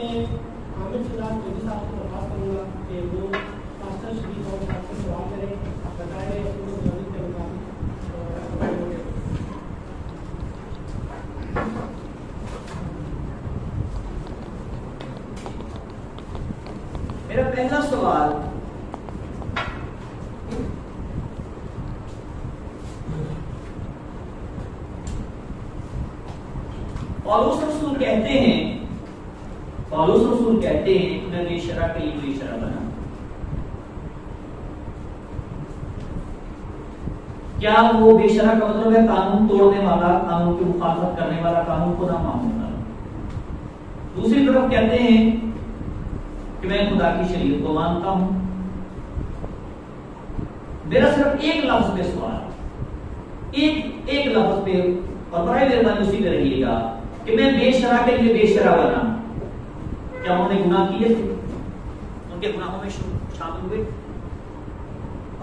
میں عامر فلال مودی صاحب کو درخواست کروں گا کہ وہ ماسٹر شریف اور صاحب سے سوال کریں بتائے گئے اپنے مطابق کے مطابق. میرا پہلا سوال پالوس رسول کہتے ہیں کہ میں بے شرع کے لیے بے شرع بنا. کیا وہ بے شرع کا مطلب ہے قانون توڑنے والا, قانون کی مخالفت کرنے والا, قانون کو نہ ماننے والا؟ دوسری طرف کہتے ہیں کہ میں خدا کی شریعت کو مانتا ہوں. میرا صرف ایک لفظ پہ سوال, ایک لفظ پہ, اور برائے مہربانی اسی پہ رہیے گا کہ میں بے شرع کے لیے بے شرع بنا. کیا انہوں نے گناہ کیے تھے؟ ان کے گناہوں میں شامل ہوئے؟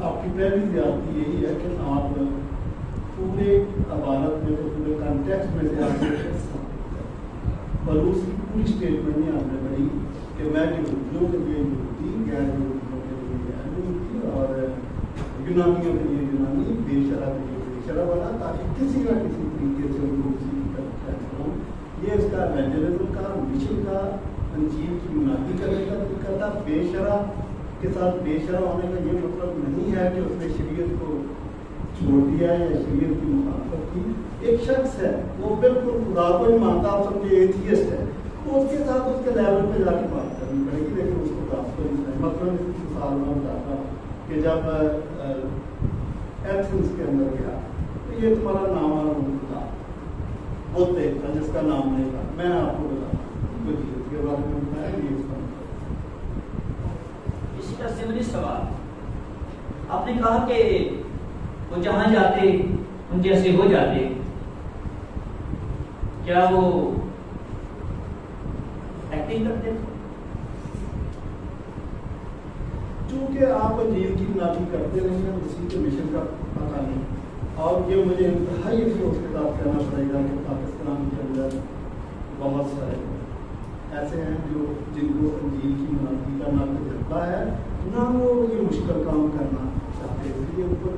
آپ کی پہلی زیادتی یہی ہے کہ آپ پورے عبارت میں تو پورے کانٹیکسٹ میں سے آپ نے پلوس کی پوری اسٹیٹمنٹ نہیں آپ نے پڑھی کہ میں یہودیوں کے لیے یہودی, غیر یہودیوں کے لیے غیر یہودی, اور یونانیوں کے لیے یونانی, بے شرع کے لیے بے شرع بنا, تاکہ کسی نہ کسی طریقے سے ان کو اسی کی طرف کھینچ لوں. یہ اس کا ایونجلزم کا, مشن کا, انجیل کی منادی کرنے کا طریقہ تھا. بے شرع کے ساتھ بے شرع ہونے کا یہ مطلب نہیں ہے کہ اس نے شریعت کو چھوڑ دیا ہے یا شریعت کی مخالفت کی. ایک شخص ہے وہ بالکل خدا کو نہیں مانتا, آپ سمجھے ایتھیسٹ ہے, تو اس کے ساتھ اس کے لیول پہ جا کے بات کرنی پڑے گی, لیکن اس کو کافی نہیں ہے. مطلب اس کی مثال میں بتاتا ہوں کہ جب ایتھنس کے اندر گیا تو یہ تمہارا نام والا ملک تھا, بدھ ایک تھا جس کا نام نہیں تھا. میں آپ کو بتاتا ہوں کے بارے میں بتایا یہ اس کا اسی کا ضمنی سوال. آپ نے کہا کہ وہ جہاں جاتے ان جیسے ہو جاتے, کیا وہ ایکٹنگ کرتے تھے؟ چونکہ آپ انجیل کی منادی کرتے نہیں ہیں, اسی کے مشن کا پتہ نہیں. اور یہ مجھے انتہائی افسوس کے ساتھ کہنا پڑے گا کہ پاکستان کے اندر بہت سارے ایسے ہیں جو جن کو انجیل کی منادی کا نہ تجربہ ہے, نہ وہ یہ مشکل کام کرنا چاہتے ہیں. یہ اوپر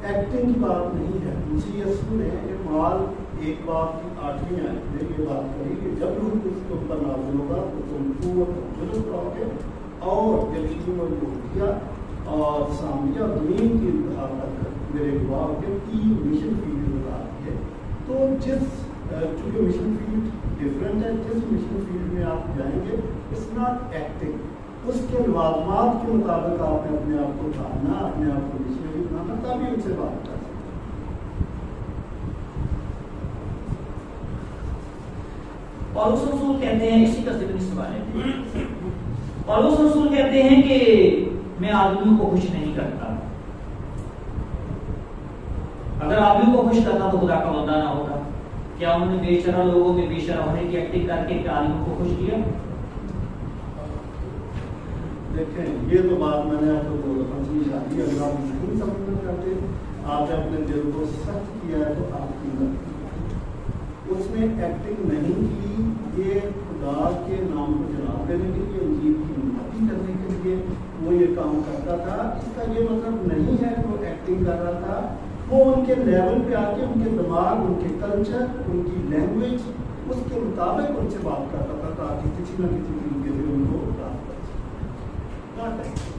ایکٹنگ کی بات نہیں ہے. مسیح یسوع نے اعمال 1:8 میں یہ بات کہی کہ جب روح القدس کے اوپر نازل ہوگا تو تم قوت اور جلد پاؤ گے, اور یریشو اور یہودیہ اور سامریہ زمین کی انتہا تک میرے گواہ کے 3 مشن فیلڈ بتا دیے. تو چونکہ مشن فیلڈ ڈفرینٹ ہے, جس مشن فیلڈ میں آپ جائیں گے اٹس ناٹ ایکٹنگ, اس کے لوازمات کے مطابق آپ نے اپنے آپ کو ڈھالنا, اپنے آپ کو مشنری بنانا, تبھی ان سے بات کر سکتے. پالوس رسول کہتے ہیں, اسی کا ضمنی سوال ہے, پالوس رسول کہتے ہیں کہ میں آدمیوں کو خوش نہیں کرتا. اگر آدمیوں کو خوش کرتا تو خدا کا بندہ نہ ہوتا. کیا انہوں نے بے شرع لوگوں میں بے شرع ہونے کی ایکٹنگ کر کے آدمیوں کو خوش کیا؟ دیکھیں یہ تو بات میں نے آپ کو سمجھا دی. اگر آپ نہیں سمجھنا چاہتے, آپ نے اپنے دل کو سخت کیا ہے تو آپ کی غلطی. اس نے ایکٹنگ نہیں کی, یہ خدا کے نام کو جناب دینے کے لیے, انجیل کی منادی کرنے کے لیے وہ یہ کام کرتا تھا. اس کا یہ مطلب نہیں ہے کہ وہ ایکٹنگ کر رہا تھا. وہ ان کے لیول پہ آ کے ان کے دماغ, ان کے کلچر, ان کی لینگویج, اس کے مطابق ان سے بات کرتا تھا تاکہ کسی نہ کسی طریقے سے ان کو پراپت کر سکے.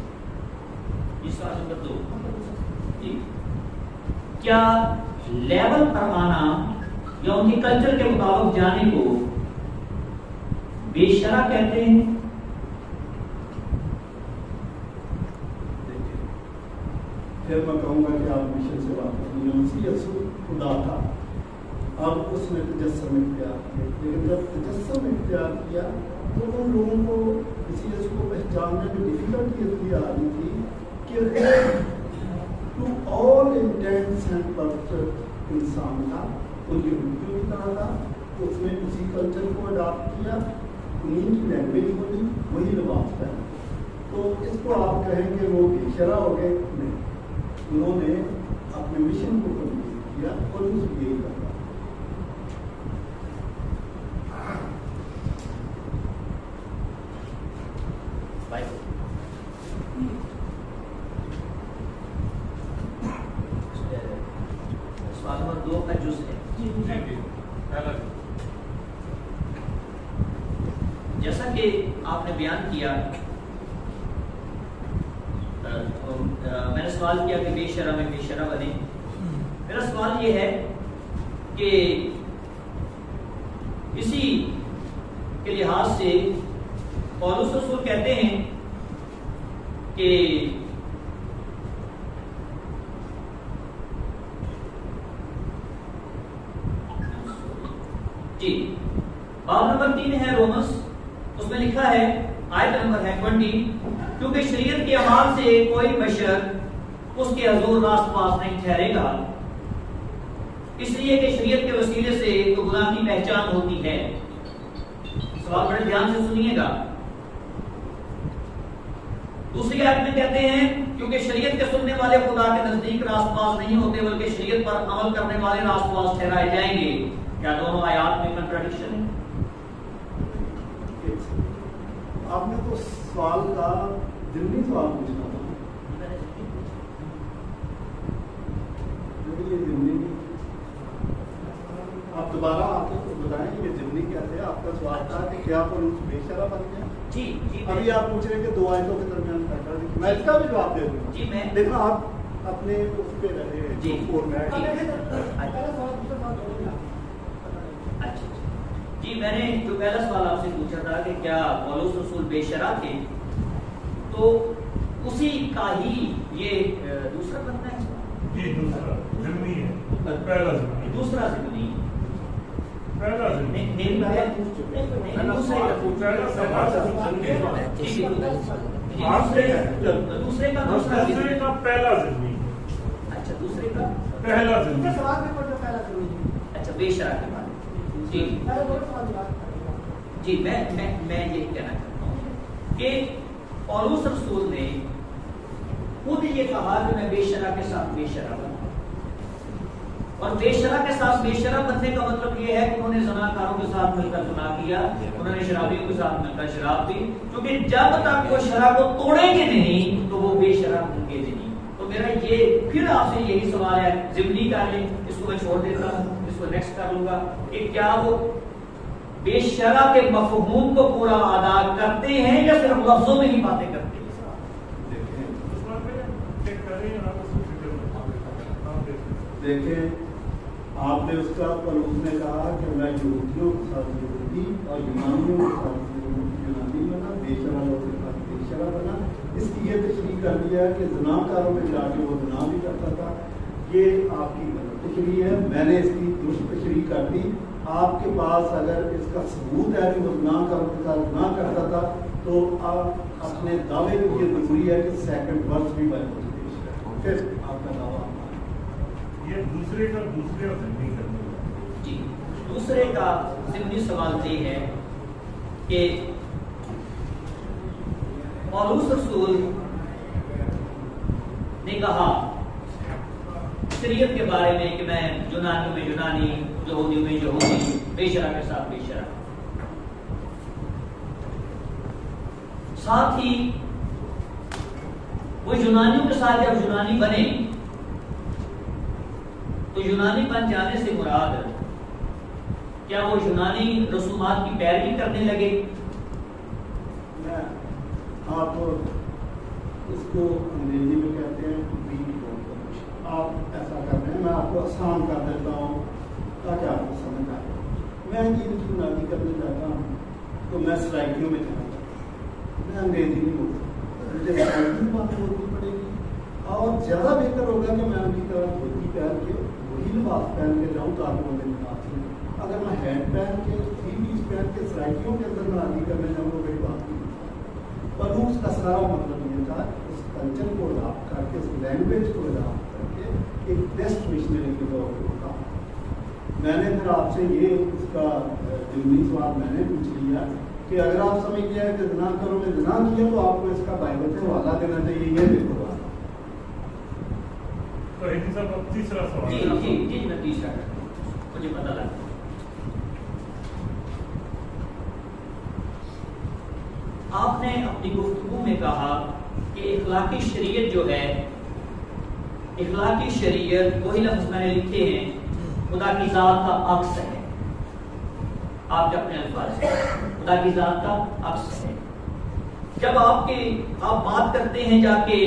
یہ سوال نمبر 2, کیا لیول پر آنا یا ان کی کلچر کے مطابق جانے کو بے شرع کہتے ہیں؟ پھر میں کہوں گا کہ آپ مشن سے بات کریں. مسیح یسوع خدا تھا, اب اس نے تجسم اختیار کیا, لیکن جب تجسم اختیار کیا تو ان لوگوں کو مسیح یسوع کو پہچاننے میں ڈفیکلٹی اس لیے آ رہی تھی کہ ٹو آل انٹینٹس اینڈ پرپز انسان تھا, ان کی یہودیوں کی طرح تھا. تو اس نے اسی کلچر کو اڈاپٹ کیا, انہیں کی لینگویج بولی, وہی لباس پہنا. تو اس کو آپ کہیں کہ وہ بے شرع ہو گئے؟ نہیں, انہوں نے اپنے مشن کو کمپلیٹ کیا اور اس یہی کرتا. سوال نمبر 2 کا جز ہے. جیسا کہ آپ نے بیان کیا، میں نے سوال کیا کہ بے شرح میں بے شرح بنے. میرا سوال یہ ہے کہ اسی کے لحاظ سے پولس رسول کہتے ہیں کہ جی باب نمبر 3 ہے رومنس، اس میں لکھا ہے آیت نمبر ہے 20، کیونکہ شریعت کے اعمال سے کوئی بشر اس کے حضور راست باز نہیں ٹھہرے گا، اس لیے کہ شریعت کے وسیلے سے تو گناہ کی پہچان ہوتی ہے. سوال بڑے دھیان سے سنیے گا. دوسری آیت میں کہتے ہیں کیونکہ شریعت کے سننے والے خدا کے نزدیک راست باز نہیں ہوتے بلکہ شریعت پر عمل کرنے والے راست باز ٹھہرائے جائیں گے. کیا دونوں آیات میں کنٹراڈکشن ہے؟ آپ نے تو سوال کا ضمنی سوال پوچھنا تھا. یہ ضمنی آپ دوبارہ آ کے بتائیں یہ ضمنی کیا تھے. آپ کا سوال تھا کہ کیا پولس بے شرح بن گیا. جی ابھی آپ پوچھ رہے ہیں کہ 2 آیتوں کے درمیان کنٹراڈکشن. میں اس کا بھی جواب دے دوں گا. جی میں لیکن آپ اپنے اس پہ رہے جی فارمیٹ. اچھا جی میں نے جو پہلا سوال آپ سے پوچھا تھا کہ کیا پولس رسول بے شرح تھے، تو اسی کا ہی یہ دوسرا بنتا ہے. جی دوسرا ضمنی ہے. پہلا ضمنی، دوسرا ضمنی پہلا ضمنی. دوسرے کا دوسرے کا پہلا ضمنی. اچھا دوسرے کا پہلا ضمنی. اچھا بے شرح کے بعد جی جی میں یہ کہنا چاہتا ہوں کہ پولس رسول نے خود یہ کہا کہ میں بے شرح کے ساتھ بے شرح بنا، اور بے شرح کے ساتھ بے شرح بننے کا مطلب یہ ہے کہ انہوں نے زناکاروں کے ساتھ مل کر گناہ کیا، انہوں نے شرابیوں کے ساتھ مل کر شراب پی، کیونکہ جب تک وہ شرح کو توڑیں گے نہیں تو وہ بے شرح ہوں گے نہیں. تو میرا یہ پھر آپ سے یہی سوال ہے، ضمنی کا لیں اس کو میں چھوڑ دیتا ہوں، اس کو نیکسٹ کر لوں گا کہ کیا وہ بے شرح کے مفہوم کو پورا ادا کرتے ہیں یا صرف لفظوں میں ہی باتیں کرتے ہیں؟ دیکھیں آپ نے اس کا پولس نے کہا کہ میں یہودیوں کے ساتھ یہودی اور یونانیوں کے ساتھ یونانی بنا، بے شرح لوگوں کے ساتھ بے شرح بنا. اس کی یہ تشریح کر دیا ہے کہ زناکاروں میں جا کے وہ زنا بھی کرتا تھا. یہ آپ کی غلط تشریح ہے، میں نے اس کی درست تشریح کر دی. آپ کے پاس اگر اس کا ثبوت ہے کہ وہ زناکاروں کے ساتھ گناہ کرتا تھا تو آپ اپنے دعوے میں یہ ضروری ہے کہ سیکنڈ ورس بھی بائبل سے پیش کریں، پھر آپ کا دعویٰ. یہ دوسرے کا دوسرے اور ضمنی کرنے جی دوسرے کا ضمنی سوال یہ ہے کہ پولس رسول نے کہا شریعت کے بارے میں کہ میں یونانیوں میں یونانی، یہودیوں میں یہودی، بے شرح کے ساتھ بے شرح. ساتھ ہی وہ یونانیوں کے ساتھ جب یونانی بنے تو یونانی بن جانے سے مراد کیا وہ یونانی رسومات کی پیروی کرنے لگے؟ آپ اس کو انگریزی میں کہتے ہیں آپ ایسا کر رہے ہیں. میں آپ کو آسان کر دیتا ہوں تاکہ آپ کو سمجھ آئے. میں جن کی یونانی کرنے جاتا ہوں تو میں سرائکیوں میں چلا جاتا ہوں، میں انگریزی نہیں بولتا، مجھے سرائکی بات بولنی پڑے گی. اور زیادہ بہتر ہوگا کہ میں ان کی طرح دھوتی پہن کے وہی لباس پہن کے جاؤں تاکہ وہ میری بات سنیں. اگر میں ہیڈ پہن کے 3 پیس پہن کے سرائکیوں کے اندر میں آدمی کرنے جاؤں تو میری بات نہیں. پر روس کا سارا مطلب یہ تھا اس کلچر کو اڈاپٹ کر کے، اس لینگویج کو اڈاپٹ کر کے ایک بیسٹ مشنری کے طور پہ ہوتا. میں نے پھر آپ سے یہ اس کا ضمنی سوال میں نے پوچھ لیا کہ اگر آپ سمجھ گیا کہ زناکاروں نے زنا کیا تو آپ کو اس کا بائبل سے حوالہ دینا چاہیے. یہ دیکھو تیسرا سوال. جی میں تیسرا مجھے پتا لگا. آپ نے اپنی گفتگو میں کہا کہ اخلاقی شریعت جو ہے، اخلاقی شریعت وہی لفظ میں نے لکھے ہیں، خدا کی ذات کا عکس ہے. آپ کے اپنے الفاظ ہیں، خدا کی ذات کا عکس ہے. جب آپ بات کرتے ہیں جا کے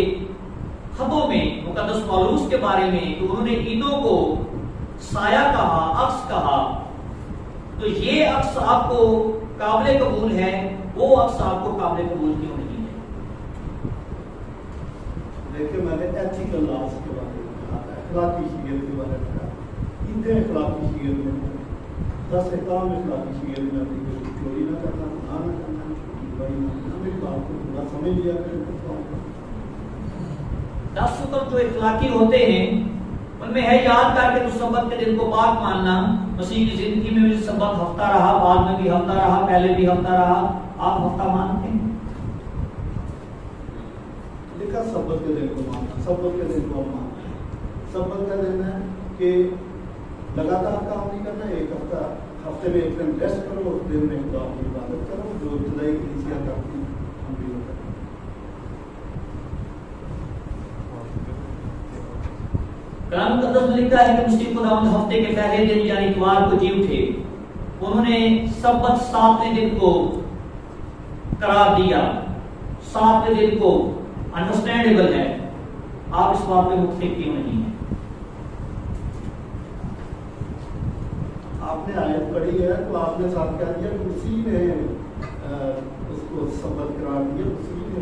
خطوں میں مقدس پالوس کے بارے میں کہ انہوں نے عیدوں کو سایہ کہا، عکس کہا، تو یہ عکس آپ کو قابل قبول ہے، وہ عکس آپ کو قابل قبول کیوں نہیں ہے؟ دیکھیں میں نے ایتھیکل لاز کے بارے میں کہا تھا، اخلاقی شریعت کے بارے میں کہا. عیدیں اخلاقی شریعت میں 10 احکام اخلاقی شریعت میں اپنی چوری نہ کرنا، گناہ نہ کرنا، چھوٹی نہ کرنا. میری بات کو پورا سمجھ لیا کریں. 10 حکم جو اخلاقی ہوتے ہیں ان میں ہے یاد کر کے تو سبت کے دن کو پاک ماننا. مسیح کی زندگی میں بھی سبت ہفتہ رہا، بعد میں بھی ہفتہ رہا، پہلے بھی ہفتہ رہا. آپ ہفتہ مانتے ہیں؟ لکھا سبت کے دن کو ماننا، سبت کے دن کو ماننا. سبت کا دن ہے کہ لگاتار کام نہیں کرنا، ایک ہفتے میں ایک دن ریسٹ کرو، اس دن میں خدا کی عبادت کرو جو ابتدائی کلیسیاں کرتی ہیں، ہم بھی کرتے ہیں. قرآن مقدس میں لکھا ہے کہ مسیح خداوند ہفتے کے پہلے دن یعنی اتوار کو جی اٹھے. انہوں نے سبت 7ویں دن کو قرار دیا. 7ویں دن کو انڈرسٹینڈیبل ہے. آپ اس بات پہ متفق کیوں نہیں ہیں؟ آپ نے آیت پڑھی ہے تو آپ نے ساتھ کہہ دیا کہ اسی نے اس کو سبت قرار دیا، اسی نے.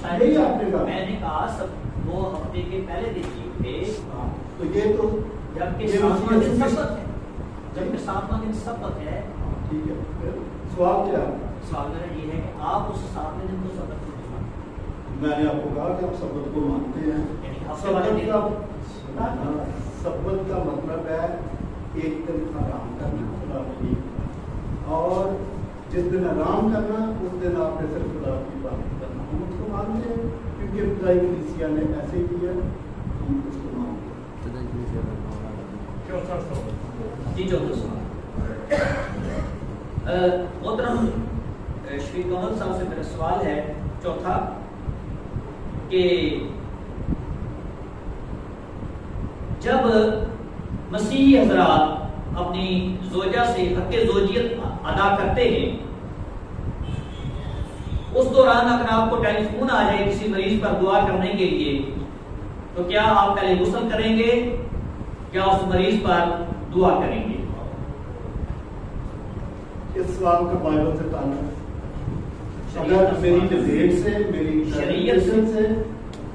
میں نے کہا سب وہ ہفتے کے پہلے دن جی اٹھے، تو یہ تو جبکہ 7واں دن سبت ہے، جبکہ 7واں دن سبت ہے. ٹھیک ہے. سوال کیا ہے؟ سوال میرا یہ ہے کہ آپ اس 7ویں دن کو سبت کیوں نہیں مانتے؟ میں نے آپ کو کہا کہ آپ سبت کو مانتے ہیں. یعنی ہفتے والے دن سبت کا مطلب ہے ایک دن آرام کرنا خدا کی، اور جس دن آرام کرنا اس دن آپ نے صرف خدا کی عبادت کرنا. ہم اس کو مانتے ہیں کیونکہ ابتدائی کلیسیا نے ایسے ہی کیا، ہم اس کو مانتے ہیں. چوتھا سوال. جی چوتھا سوال. محترم شری کمل صاحب سے میرا سوال ہے چوتھا کہ جب مسیحی حضرات اپنی زوجہ سے حق زوجیت ادا کرتے ہیں، اس دوران اگر آپ کو ٹیلی فون آ جائے کسی مریض پر دعا کرنے کے لیے، تو کیا آپ پہلے غسل کریں گے یا اس مریض پر دعا کریں گے؟ اس سوال کا بائبل سے تعلق ہے. اگر میری ڈبیٹ سے، میری شریعت سے،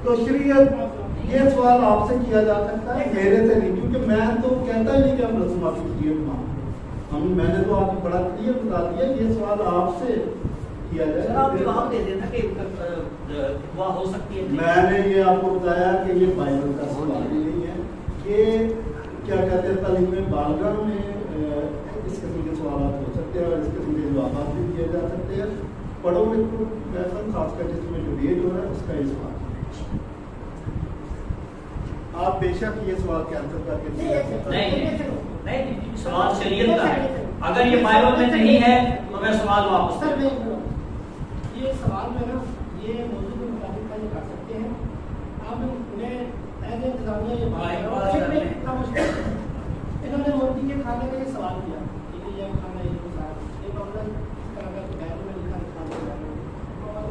تو شریعت یہ سوال آپ سے کیا جا سکتا ہے، میرے سے نہیں، کیونکہ میں تو کہتا ہی نہیں کہ ہم رسوماتی شریعت مانتے. میں نے تو آپ کو بڑا کلیئر بتا دیا، یہ سوال آپ سے کیا جائے. آپ جواب دے دینا کہ دعا ہو سکتی ہے. میں نے یہ آپ کو بتایا کہ یہ بائبل کا سوال ہی نہیں ہے. یہ کیا کہتے ہیں تعلیم بالغہ میں اس قسم کے سوالات ہو سکتے ہیں اور اس قسم کے جوابات بھی دیے جا سکتے ہیں. پڑھو لکھو محفل خاص کر جس میں ڈبیٹ ہو رہا ہے اس کا یہ سوال. آپ بے شک یہ سوال کینسل کر کے نہیں، سوال شریعت کا ہے. اگر یہ بائبل میں نہیں ہے تو میں سوال واپس سر یہ سوال میں نا یہ موضوع کے مطابق پہلے کر سکتے ہیں. آپ انہیں ایز انتظامیہ یہ انہوں نے مودی کے کھانے کا یہ سوال کیا کہ یہ کھانا یہ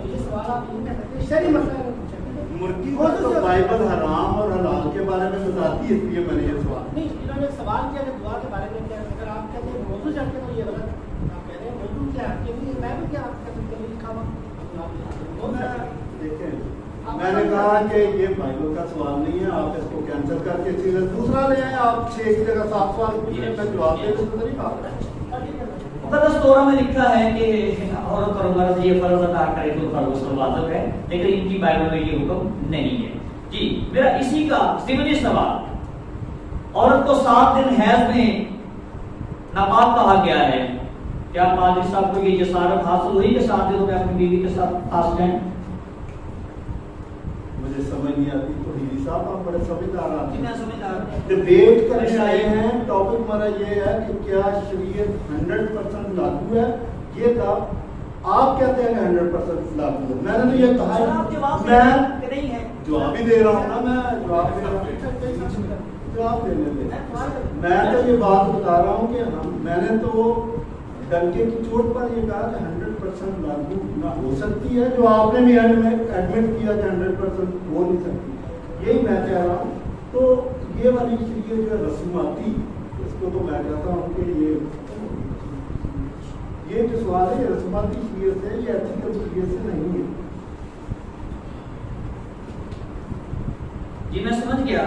یہ سوال آپ یہ کہہ سکتے ہیں شرعی مسئلہ مرغی کو تو بائبل حرام اور حلال کے بارے میں بتاتی ہے، اس لیے میں نے یہ سوال نہیں. انہوں نے سوال کیا کہ دعا کے بارے میں کیا، اگر آپ کہتے ہیں موضوع چاہتے ہیں تو یہ غلط. آپ کہہ رہے ہیں موضوع کیا ہے کہ میں بھی کیا آپ کا لکھا ہوا. دیکھیں میں نے کہا کہ یہ بائبل کا سوال نہیں ہے، آپ اس کو کینسل کر کے چیزیں دوسرا لے آئیں. آپ 6 کی جگہ 7 سوال پوچھیں، میں جواب دے دوں تو نہیں کہا. مقدس تورا میں لکھا ہے کہ عورت اور مرد یہ فرض ادا کرے تو فرض غسل واجب ہے، لیکن ان کی بائبل میں یہ حکم نہیں ہے. جی میرا اسی کا ضمنی سوال، عورت کو 7 دن حیض میں ناپاک کہا گیا ہے، کیا پادری صاحب کو یہ جسارت حاصل ہوئی کہ 7 دنوں میں اپنی بیوی کے ساتھ پاس جائیں؟ مجھے سمجھ نہیں آتی. تو ہیری صاحب آپ بڑے سمجھدار آدمی میں سمجھدار ڈبیٹ کرنے آئے ہیں. ٹاپک ہمارا یہ ہے کہ کیا شریعت 100% لاگو ہے. یہ تھا آپ کہتے ہیں کہ 100% لاگو ہے. میں نے تو یہ کہا آپ ہے, جواب میں نہیں ہے. جواب ہی دے رہا ہوں نا, میں جواب دے رہا ہوں, جواب دینے دیں. میں تو یہ بات بتا رہا ہوں کہ میں نے تو ڈنکے کی چوٹ پر یہ کہا کہ 100% لاگو نہ ہو سکتی ہے, جو آپ نے بھی ایڈمٹ کیا کہ 100% ہو نہیں سکتی. یہی میں کہہ رہا ہوں. تو یہ والی چیزیں جو ہے رسوماتی, اس کو تو میں کہتا ہوں کہ یہ جو سوال ہے یہ رسوماتی شریعت سے, یہ ایتھیکل شریعت سے نہیں ہے. جی میں سمجھ گیا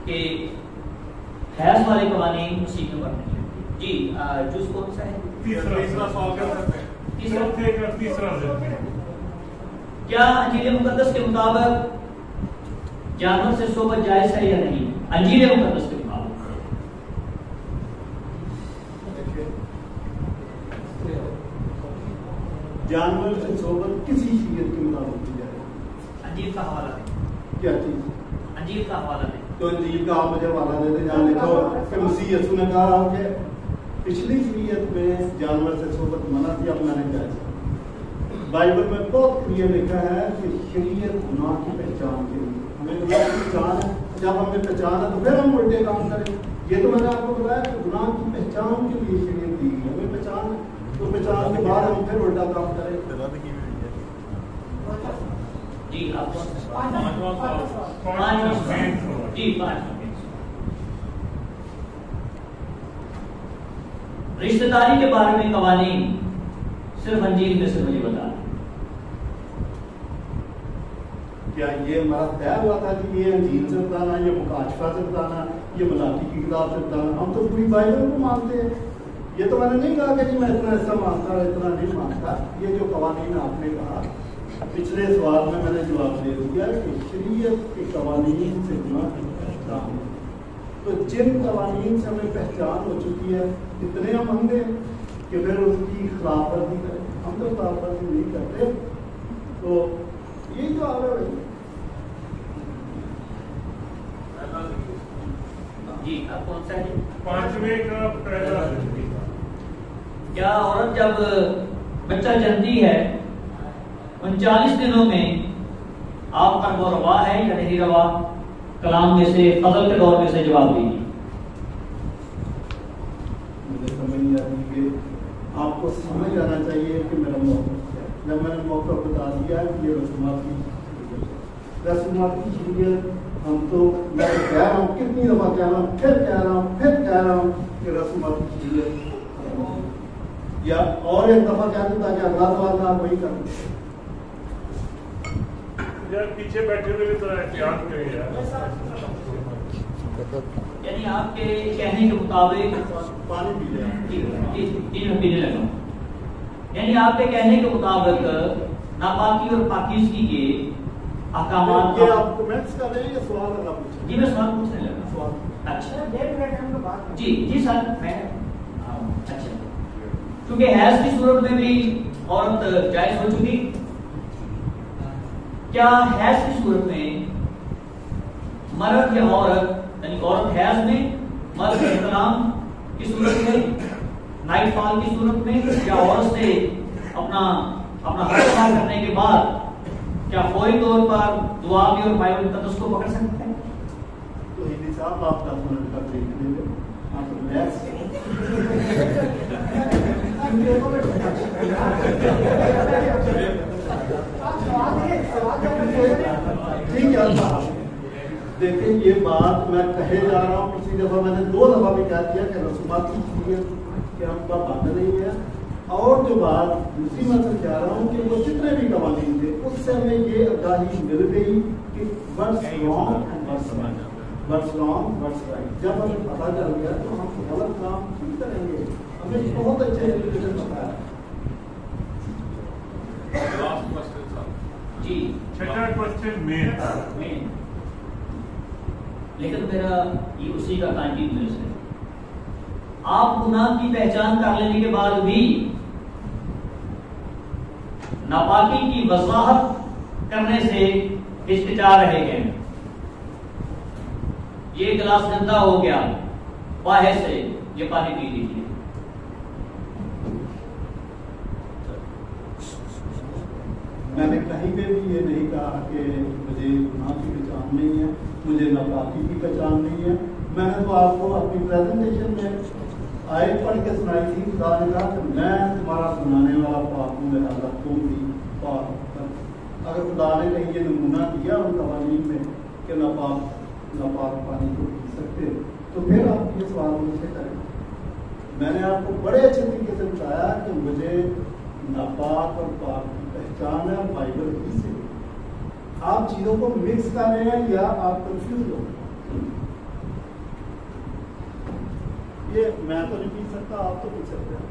کہ حیض والے قوانین اسی کے اوپر نہیں. جی جز کون سا ہے؟ تیسرا سوال کر سکتے ہیں. تیسرا کیا انجیل مقدس کے مطابق جانور سے صحبت جائز ہے یا نہیں؟ انجیل مقدس کے مطابق جانور سے صحبت کسی شریعت کے مطابق کی جائے. انجیل کا حوالہ دیں. کیا چیز؟ انجیل کا حوالہ دیں. تو انجیل کا آپ مجھے حوالہ دے دیں جہاں لکھا ہو کہ مسیح یسوع نے کہا کہ پچھلی شریعت میں جانور سے صحبت منع تھی, اب میں نے جائز. بائبل میں بہت کلیئر لکھا ہے کہ شریعت گناہ کی پہچان کے لیے, ہمیں گناہ کی پہچان ہے, جب ہمیں پہچان ہے تو پھر ہم الٹے کام کریں. یہ تو میں نے آپ کو بتایا کہ گناہ کی پہچان کے لیے شریعت دی گئی, ہمیں پہچان ہے تو پہچان کے بعد ہم پھر الٹا کام کریں. جی آپ جی 5 رشتہ داری کے بارے میں قوانین صرف انجیل میں سے مجھے بتا. کیا یہ ہمارا طے ہوا تھا کہ یہ انجیل سے بتانا, یہ مکاشفہ سے بتانا, یہ ملاکی کی کتاب سے بتانا؟ ہم تو پوری بائبل کو مانتے ہیں. یہ تو میں نے نہیں کہا کہ جی میں اتنا ایسا مانتا اور اتنا نہیں مانتا. یہ جو قوانین آپ نے کہا پچھلے سوال میں نے جواب دے دیا کہ شریعت کے قوانین سے گناہ کی پہچان. تو جن قوانین سے ہمیں پہچان ہو چکی ہے اتنے ہم اندھے کہ پھر اس کی خلاف ورزی کریں. ہم تو خلاف ورزی نہیں کرتے. تو یہی تو آ رہا ہے. جی آپ کون سا ہے؟ 5ویں کا پہلا. کیا عورت جب بچہ جنتی ہے 39 دنوں میں آپ پر وہ روا ہے یا نہیں روا؟ کلام میں سے فضل کے دور میں سے جواب دیجیے. مجھے سمجھ نہیں آتی کہ آپ کو سمجھ آنا چاہیے کہ میرا موقف کیا ہے. جب میں نے موقف بتا دیا کہ یہ رسومات کی شریعت, ہم تو میں کہہ رہا ہوں, کتنی دفعہ کہہ رہا ہوں, پھر کہہ رہا ہوں کہ رسومات کی شریعت, یا اور ایک دفعہ کہہ دوں تاکہ اللہ تعالیٰ آپ وہی کریں. یار پیچھے بیٹھے ہوئے بھی تھوڑا احتیاط کریں یار. یعنی آپ کے کہنے کے مطابق پانی پی لیں. پینے لگا. یعنی آپ کے کہنے کے مطابق ناپاکی اور پاکیزگی کے احکامات. یہ آپ کمنٹس کر رہے ہیں یا سوال کرنا پوچھیں؟ جی میں سوال پوچھنے لگا. سوال. اچھا جی سر میں اچھا کیونکہ حیض کی صورت میں بھی عورت جائز ہو چکی. کیا حیض کی صورت میں مرد یا عورت, یعنی عورت حیض میں, مرد احتلام کی صورت میں, نائٹ فال کی صورت میں, یا عورت سے اپنا حق ادا کرنے کے بعد کیا فوری طور پر دعا بھی اور بائبل مقدس کو پکڑ سکتے ہیں؟ تو ہندی صاحب آپ 10 منٹ کا بریک دے دیں. ٹھیک ہے. دیکھیں یہ بات میں کہے جا رہا ہوں, پچھلی دفعہ میں نے 2 دفعہ بھی کہہ دیا کہ رسومات کی شریعت کے ہم کا بند نہیں ہے. اور جو بات دوسری میں سے کہہ رہا ہوں کہ وہ جتنے بھی قوانین تھے اس سے ہمیں یہ آگاہی مل گئی کہ what's wrong and what's right. جب ہمیں پتہ چل گیا تو ہم غلط کام نہیں کریں گے. ہمیں بہت اچھے ایجوکیشن پتا ہے. جی چھٹا کوسچن مین. لیکن میرا یہ اسی کا کنٹینیوس ہے. آپ گناہ کی پہچان کر لینے کے بعد بھی ناپاکی کی وضاحت کرنے سے ہچکچا رہے ہیں. یہ گلاس گندا ہو گیا, واحد سے یہ پانی پی لیجیے. میں نے کہیں پہ بھی یہ نہیں کہا کہ مجھے گناہ کی پہچان نہیں ہے، مجھے ناپاکی کی پہچان نہیں ہے. میں نے تو آپ کو اپنی پریزنٹیشن میں آیت پڑھ کے سنائی تھی. خدا نے کہا کہ میں تمہارا سنانے والا پاک ہوں، لہٰذا تم بھی پاک کر. اگر خدا نے کہیں یہ نمونہ دیا ان قوانین میں کہ ناپاک پانی کو پی سکتے، تو پھر آپ یہ سوال مجھ سے کریں. میں نے آپ کو بڑے اچھے طریقے سے بتایا کہ مجھے ناپاک اور پاک کی پہچان ہے بائبل ہی سے. آپ چیزوں کو مکس کر رہے ہیں یا آپ کنفیوز ہو. یہ میں تو نہیں پی سکتا، آپ تو پی سکتے ہیں.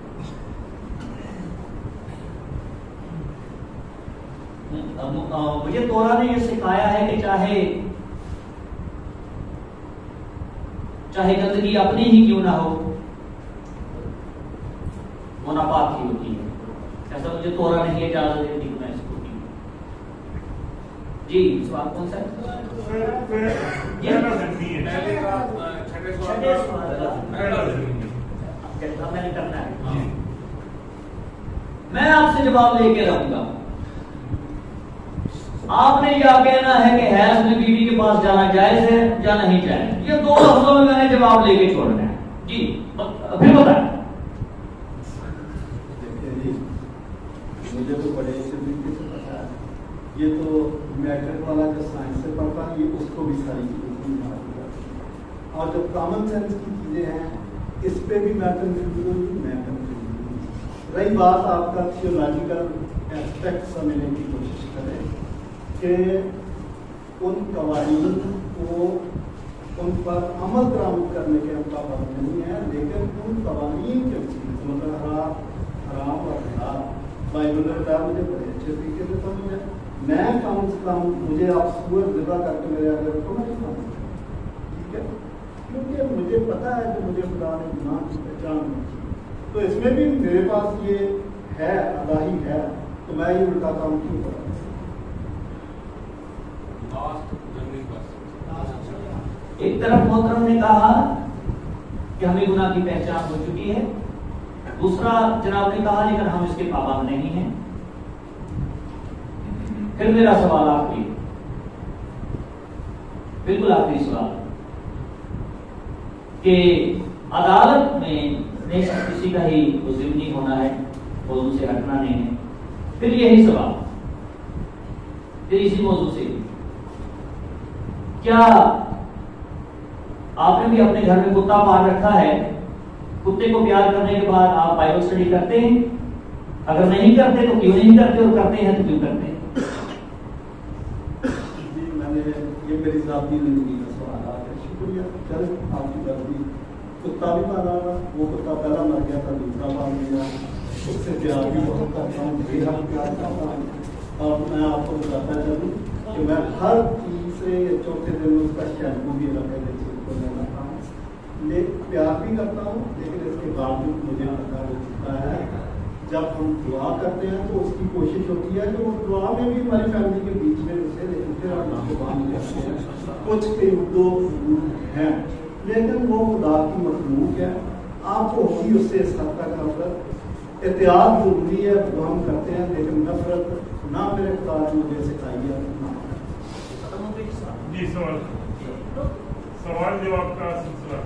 مجھے تورا نے یہ سکھایا ہے کہ چاہے گندگی اپنی ہی کیوں نہ ہو وہ ناپاک ہی ہوتی ہے. ایسا مجھے تورا نے یہ اجازت دے دی کہ میں اس کو پیوں. جی سوال کون سا ہے؟ میں آپ سے جواب لے کے رہوں گا. آپ نے کیا کہنا ہے کہ حیض میں بیوی کے پاس جانا جائز ہے یا نہیں جائز؟ یہ دو لفظوں میں نے جواب لے کے چھوڑنا ہے. جی پھر بتائیں. مجھے تو بڑے اچھے طریقے سے پتا ہے. یہ تو میٹرک والا جو سائنس سے پڑھتا ہے یہ اس کو بھی ساری چیزیں سمجھا. اور جو کامن سینس کی چیزیں ہیں اس پہ بھی میں کنفیوز ہوں. رہی بات آپ کا تھیولوجیکل ایسپیکٹ سمجھنے کی کوشش کریں کہ ان قوانین کو ان پر عمل درآمد کرنے کے ہم پابند نہیں ہیں، لیکن ان قوانین کے مطلب حرام اور حلال بائبل نے بتایا مجھے بڑے اچھے طریقے سے سمجھ ہے. میں کم سے کم مجھے آپ سور ذبح کر کے میرے آگے رکھو میں نہیں سمجھ. ٹھیک ہے، کیونکہ مجھے پتا ہے کہ مجھے خدا نے گناہ کی پہچان نہیں. تو اس میں بھی میرے پاس یہ ہے، آگاہی ہے، تو میں یہ الٹا کام کیوں کر رہا ہوں. ایک طرف محترم نے کہا کہ ہمیں گناہ کی پہچان ہو چکی ہے، دوسرا جناب نے کہا لیکن ہم اس کے پابند نہیں ہیں. پھر میرا سوال آخری، بالکل آخری سوال کہ عدالت میں کسی کا ہی ضمنی ہونا ہے، موضوع سے ہٹنا نہیں ہے. پھر یہی سوال پھر اسی موضوع سے، کیا آپ نے بھی اپنے گھر میں کتا پال رکھا ہے؟ کتے کو پیار کرنے کے بعد آپ بائبل اسٹڈی کرتے ہیں؟ اگر نہیں کرتے تو کیوں نہیں کرتے، اور کرتے ہیں تو کیوں کرتے ہیں؟ جی میں نے یہ میری ذاتی زندگی کا سوالات ہے. شکریہ. چل آپ کی غلطی. کتا بھی پالا ہوا، وہ کتا پہلا مر گیا تھا، دوسرا پال گیا. اس سے پیار بھی بہت کرتا ہوں، بہت پیار کرتا ہوں. اور میں آپ کو بتاتا چلوں کہ میں ہر تیسرے یا چوتھے دن اس کا شیمپو بھی لگا کے کو لینا تھا. پیار بھی کرتا ہوں، لیکن اس کے باوجود مجھے پتا ہو چکا ہے جب ہم دعا کرتے ہیں تو اس کی کوشش ہوتی ہے کہ وہ دعا میں بھی ہماری فیملی کے بیچ میں اسے، لیکن پھر ہم اس کو باندھ کرتے ہیں. کچھ ایک دو ہیں لیکن وہ خدا کی مخلوق ہے. آپ کو ہوگی اس سے اس حد تک نفرت. احتیاط ضروری ہے، وہ ہم کرتے ہیں، لیکن نفرت نہ میرے خدا نے مجھے سکھائی ہے. جی سوال جواب کا سلسلہ.